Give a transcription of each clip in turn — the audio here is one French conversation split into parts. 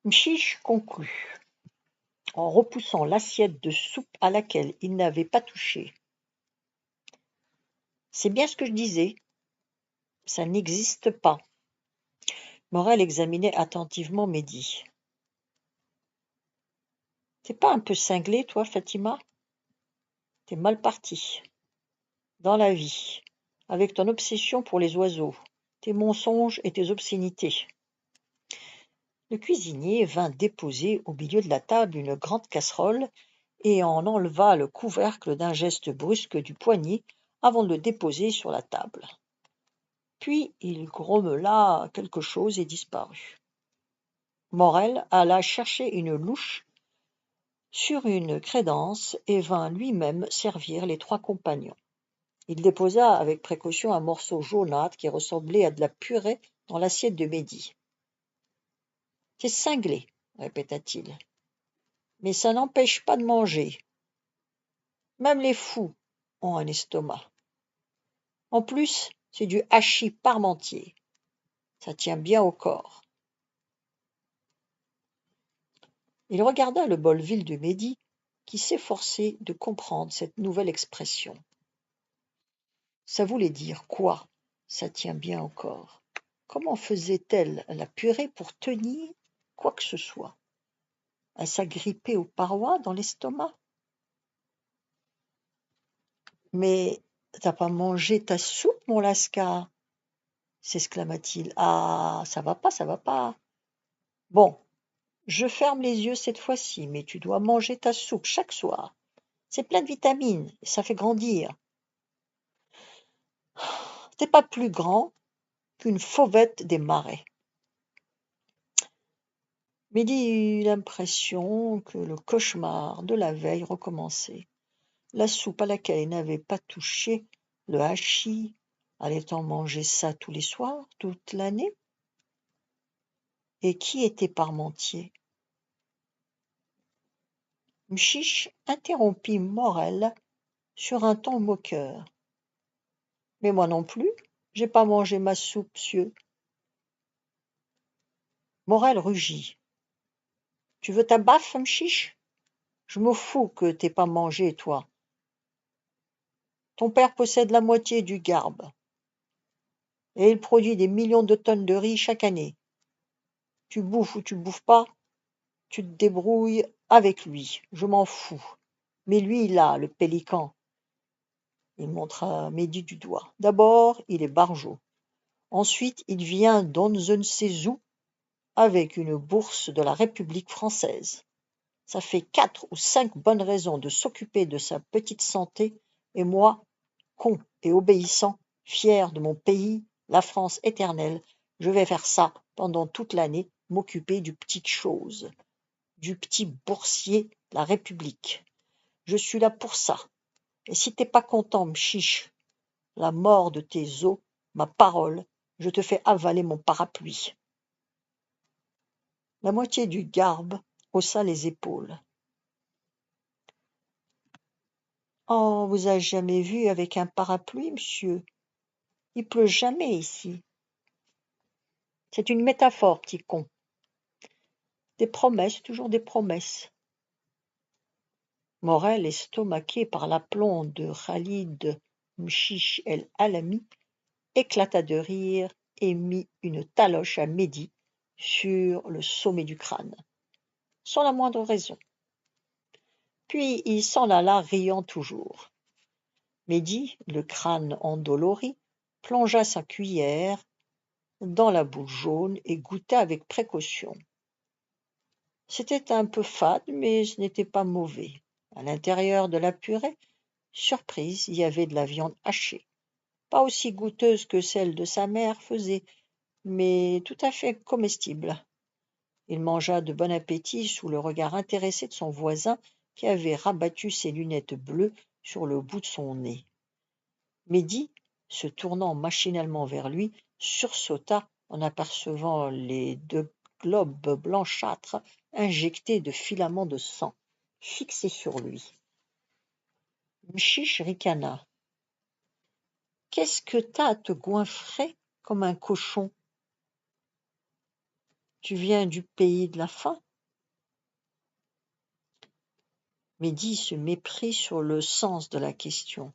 Mchiche conclut, en repoussant l'assiette de soupe à laquelle il n'avait pas touché. C'est bien ce que je disais. Ça n'existe pas. Morel examinait attentivement Mehdi. T'es pas un peu cinglé, toi, Fatima? T'es mal parti. Dans la vie, avec ton obsession pour les oiseaux, tes mensonges et tes obscénités. Le cuisinier vint déposer au milieu de la table une grande casserole et en enleva le couvercle d'un geste brusque du poignet avant de le déposer sur la table. Puis il grommela quelque chose et disparut. Morel alla chercher une louche sur une crédence et vint lui-même servir les trois compagnons. Il déposa avec précaution un morceau jaunâtre qui ressemblait à de la purée dans l'assiette de Mehdi. « C'est cinglé, répéta-t-il, mais ça n'empêche pas de manger. Même les fous ont un estomac. En plus, c'est du hachis parmentier. Ça tient bien au corps. » Il regarda le bol vide de Mehdi, qui s'efforçait de comprendre cette nouvelle expression. Ça voulait dire quoi, ça tient bien au corps? Comment faisait-elle la purée pour tenir quoi que ce soit? Elle s'agrippait aux parois dans l'estomac? Mais t'as pas mangé ta soupe, mon lascar? S'exclama-t-il. Ah, ça va pas, ça va pas. Bon, je ferme les yeux cette fois-ci, mais tu dois manger ta soupe chaque soir. C'est plein de vitamines et ça fait grandir. T'es pas plus grand qu'une fauvette des marais. Mehdi eut l'impression que le cauchemar de la veille recommençait. La soupe à laquelle il n'avait pas touché, le hachis, allait-on manger ça tous les soirs, toute l'année? Et qui était Parmentier? Mchiche interrompit Morel sur un ton moqueur. Mais moi non plus, j'ai pas mangé ma soupe, monsieur. Morel rugit. Tu veux ta baffe, Mchiche? Je me fous que t'aies pas mangé, toi. Ton père possède la moitié du Garbe, et il produit des millions de tonnes de riz chaque année. Tu bouffes ou tu bouffes pas, tu te débrouilles avec lui, je m'en fous. Mais lui, là, le pélican, il montra Mehdi du doigt. D'abord, il est barjot. Ensuite, il vient d'on ne sait où avec une bourse de la République française. Ça fait 4 ou 5 bonnes raisons de s'occuper de sa petite santé, et moi, con et obéissant, fier de mon pays, la France éternelle, je vais faire ça pendant toute l'année, m'occuper du petit chose, du petit boursier de la République. Je suis là pour ça. Et si t'es pas content, m'chiche, la mort de tes os, ma parole, je te fais avaler mon parapluie. La moitié du Garbe haussa les épaules. On vous a jamais vu avec un parapluie, monsieur? Il pleut jamais ici. C'est une métaphore, petit con. Des promesses, toujours des promesses. Morel, estomaqué par l'aplomb de Khalid Mchiche El Alami, éclata de rire et mit une taloche à Mehdi sur le sommet du crâne, sans la moindre raison. Puis il s'en alla riant toujours. Mehdi, le crâne endolori, plongea sa cuillère dans la boule jaune et goûta avec précaution. C'était un peu fade, mais ce n'était pas mauvais. À l'intérieur de la purée, surprise, il y avait de la viande hachée. Pas aussi goûteuse que celle de sa mère faisait, mais tout à fait comestible. Il mangea de bon appétit sous le regard intéressé de son voisin qui avait rabattu ses lunettes bleues sur le bout de son nez. Mehdi, se tournant machinalement vers lui, sursauta en apercevant les 2 globes blanchâtres injectés de filaments de sang, fixés sur lui. Mchiche ricana. « Qu'est-ce que t'as à te goinfrer comme un cochon? » Tu viens du pays de la faim? Mehdi se méprit sur le sens de la question.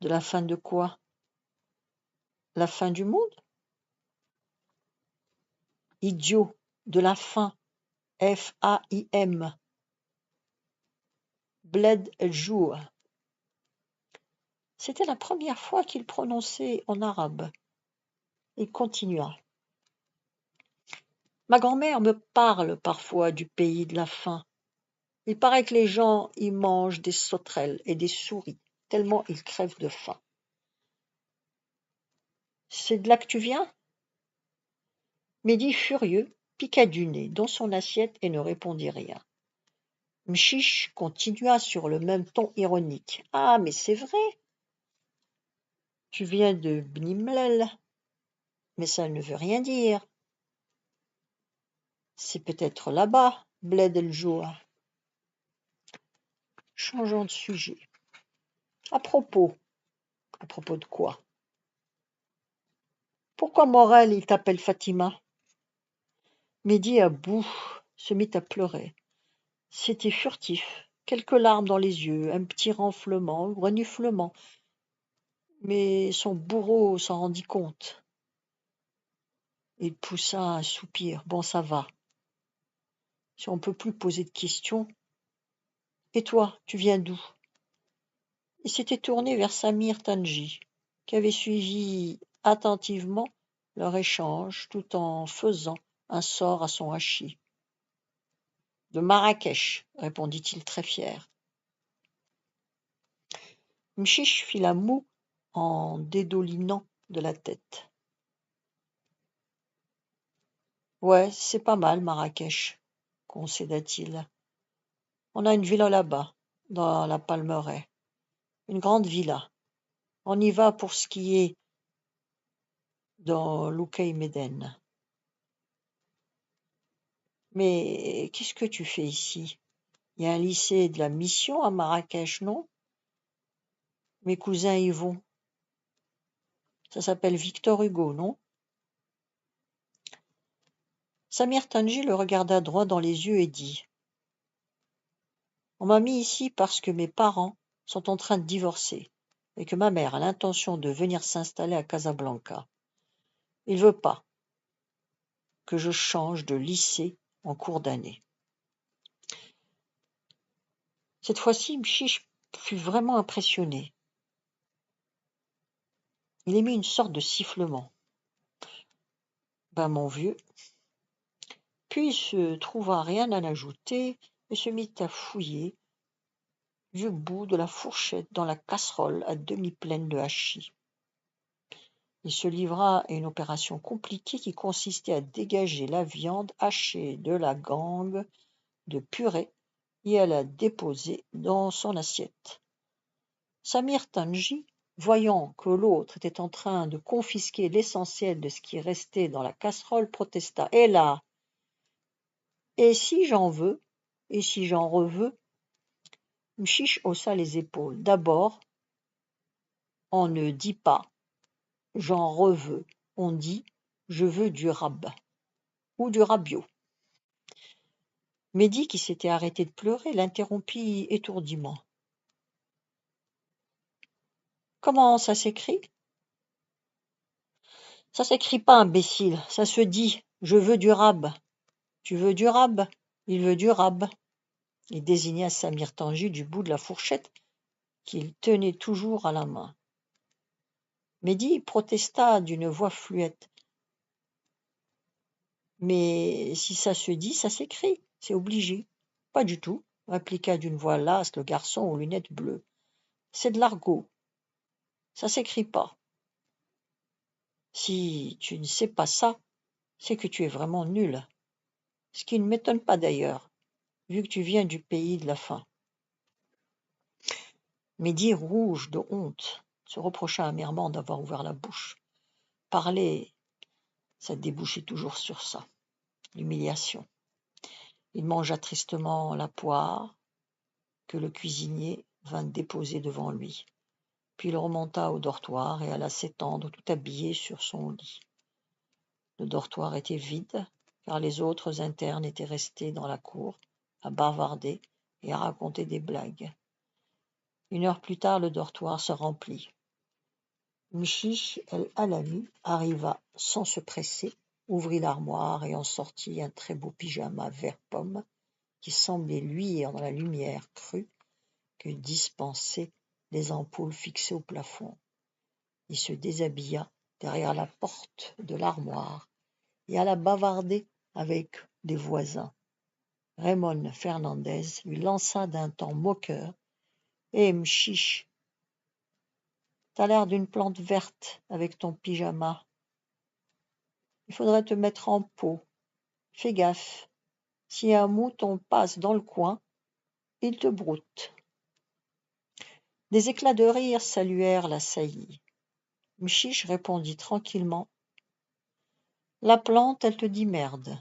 De la fin de quoi? La fin du monde? Idiot, de la faim. F-A-I-M. Bled el-Jour. C'était la première fois qu'il prononçait en arabe. Il continua. Ma grand-mère me parle parfois du pays de la faim. Il paraît que les gens y mangent des sauterelles et des souris, tellement ils crèvent de faim. C'est de là que tu viens? Mehdi, furieux, piqua du nez dans son assiette et ne répondit rien. Mchiche continua sur le même ton ironique. Ah, mais c'est vrai. Tu viens de Bnimlel, mais ça ne veut rien dire. C'est peut-être là-bas, Bled el-Jour. Changeons de sujet. À propos de quoi? Pourquoi Morel, il t'appelle Fatima? Mehdi, à bout, se mit à pleurer. C'était furtif, quelques larmes dans les yeux, un petit reniflement, mais son bourreau s'en rendit compte. Il poussa un soupir. Bon, ça va. Si on ne peut plus poser de questions. Et toi, tu viens d'où? Il s'était tourné vers Samir Tanji, qui avait suivi attentivement leur échange tout en faisant un sort à son hachis. De Marrakech, répondit-il très fier. Mchiche fit la moue en dédoulinant de la tête. Ouais, c'est pas mal, Marrakech, concéda-t-il. On a une villa là-bas, dans la Palmeraie. Une grande villa. On y va pour skier dans l'Oukey Meden. Mais qu'est-ce que tu fais ici? Il y a un lycée de la mission à Marrakech, non? Mes cousins y vont. Ça s'appelle Victor Hugo, non? Samir Tanji le regarda droit dans les yeux et dit. On m'a mis ici parce que mes parents sont en train de divorcer et que ma mère a l'intention de venir s'installer à Casablanca. Il veut pas que je change de lycée en cours d'année. Cette fois-ci, Mchiche fut vraiment impressionné. Il émit une sorte de sifflement. Ben, mon vieux. Puis il se trouva rien à l'ajouter et se mit à fouiller du bout de la fourchette dans la casserole à demi pleine de hachis. Il se livra à une opération compliquée qui consistait à dégager la viande hachée de la gangue de purée et à la déposer dans son assiette. Samir Tanji, voyant que l'autre était en train de confisquer l'essentiel de ce qui restait dans la casserole, protesta. « Et là? Et si j'en veux? Et si j'en reveux ?» Mchiche haussa les épaules. « D'abord, on ne dit pas « j'en reveux », on dit « je veux du rab » ou du rabio. Mehdi, qui s'était arrêté de pleurer, l'interrompit étourdiment. « Comment ça s'écrit ?»« Ça s'écrit pas, imbécile, ça se dit « je veux du rab ». Tu veux du rab? Il veut du rab. Il désigna Samir Tanji du bout de la fourchette qu'il tenait toujours à la main. Mehdi protesta d'une voix fluette. « Mais si ça se dit, ça s'écrit, c'est obligé. »« Pas du tout, » répliqua d'une voix lasse le garçon aux lunettes bleues. « C'est de l'argot. Ça s'écrit pas. Si tu ne sais pas ça, c'est que tu es vraiment nul. Ce qui ne m'étonne pas d'ailleurs, vu que tu viens du pays de la faim. » Mehdi, rouge de honte, se reprocha amèrement d'avoir ouvert la bouche. Parler, ça débouchait toujours sur ça, l'humiliation. Il mangea tristement la poire que le cuisinier vint déposer devant lui. Puis il remonta au dortoir et alla s'étendre tout habillé sur son lit. Le dortoir était vide, car les autres internes étaient restés dans la cour, à bavarder et à raconter des blagues. 1 heure plus tard, le dortoir se remplit. Mchiche el-Alami arriva sans se presser, ouvrit l'armoire et en sortit un très beau pyjama vert pomme qui semblait luire dans la lumière crue que dispensaient les ampoules fixées au plafond. Il se déshabilla derrière la porte de l'armoire et alla bavarder avec des voisins. Raymond Fernandez lui lança d'un ton moqueur: « Eh, Mchiche, t'as l'air d'une plante verte avec ton pyjama. Il faudrait te mettre en pot. Fais gaffe. Si un mouton passe dans le coin, il te broute. » Des éclats de rire saluèrent la saillie. Mchiche répondit tranquillement: « La plante, elle te dit merde.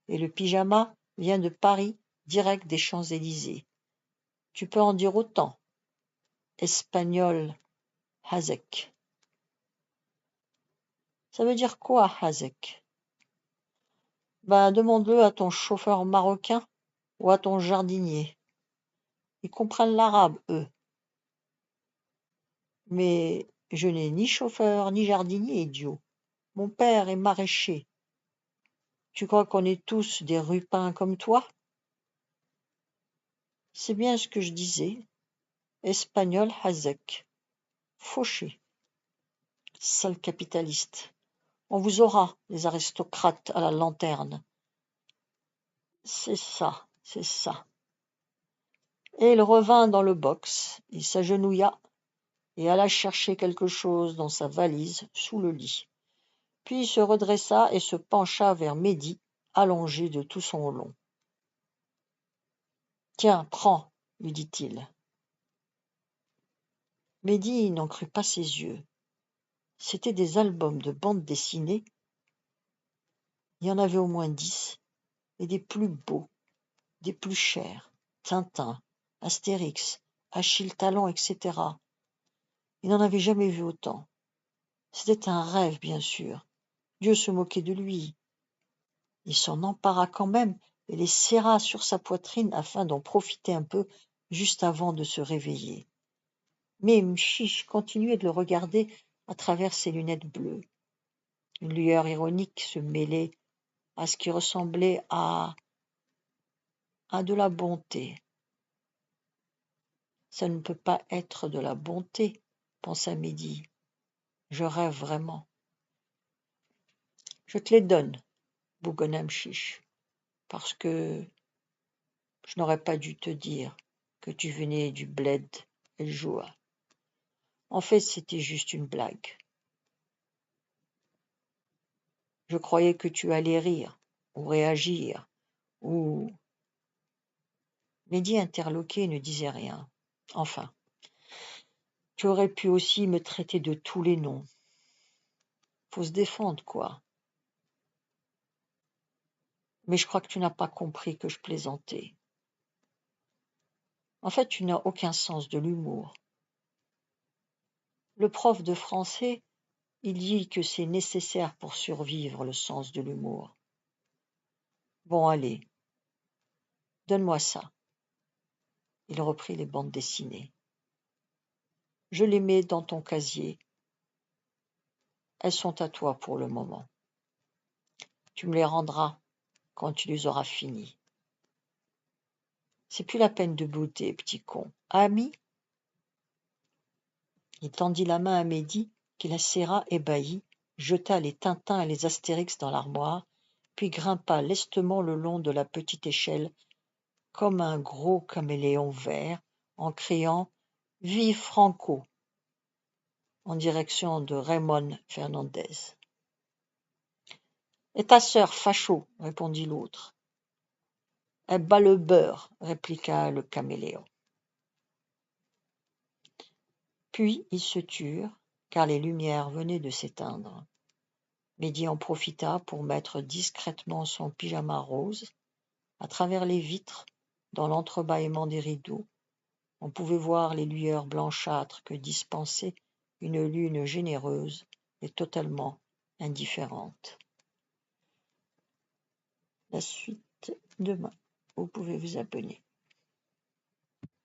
Et le pyjama vient de Paris, direct des Champs-Élysées. Tu peux en dire autant. Espagnol, Hazek. » Ça veut dire quoi, Hazek? Ben, demande-le à ton chauffeur marocain ou à ton jardinier. Ils comprennent l'arabe, eux. Mais je n'ai ni chauffeur ni jardinier, idiot. Mon père est maraîcher. Tu crois qu'on est tous des rupins comme toi? C'est bien ce que je disais. Espagnol Hazek. Fauché. Sale capitaliste. On vous aura, les aristocrates à la lanterne. C'est ça, c'est ça. Et il revint dans le box, il s'agenouilla et alla chercher quelque chose dans sa valise sous le lit. Puis il se redressa et se pencha vers Mehdi, allongé de tout son long. « Tiens, prends, » lui dit-il. Mehdi n'en crut pas ses yeux. C'étaient des albums de bande dessinée. Il y en avait au moins 10, et des plus beaux, des plus chers. Tintin, Astérix, Achille Talon, etc. Il n'en avait jamais vu autant. C'était un rêve, bien sûr. Dieu se moquait de lui. Il s'en empara quand même et les serra sur sa poitrine afin d'en profiter un peu juste avant de se réveiller. Mais Mchiche continuait de le regarder à travers ses lunettes bleues. Une lueur ironique se mêlait à ce qui ressemblait à de la bonté. Ça ne peut pas être de la bonté, pensa Mehdi. Je rêve vraiment. Je te les donne, bougonna Mchiche, parce que je n'aurais pas dû te dire que tu venais du bled El Joua. En fait, c'était juste une blague. Je croyais que tu allais rire, ou réagir, ou... Mehdi interloqué ne disait rien. Enfin, tu aurais pu aussi me traiter de tous les noms. Faut se défendre, quoi. Mais je crois que tu n'as pas compris que je plaisantais. En fait, tu n'as aucun sens de l'humour. Le prof de français, il dit que c'est nécessaire pour survivre, le sens de l'humour. Bon, allez, donne-moi ça. Il reprit les bandes dessinées. Je les mets dans ton casier. Elles sont à toi pour le moment. Tu me les rendras quand tu les auras finies. C'est plus la peine de bouder, petit con. Ami? Il tendit la main à Mehdi, qui la serra ébahi, jeta les Tintins et les Astérix dans l'armoire, puis grimpa lestement le long de la petite échelle, comme un gros caméléon vert, en criant « Vive Franco !» en direction de Raymond Fernandez. « Et ta sœur, facho !» répondit l'autre. « Elle bat le beurre !» répliqua le caméléon. Puis ils se turent, car les lumières venaient de s'éteindre. Mehdi en profita pour mettre discrètement son pyjama rose. À travers les vitres, dans l'entrebâillement des rideaux, on pouvait voir les lueurs blanchâtres que dispensait une lune généreuse et totalement indifférente. La suite demain. Vous pouvez vous abonner.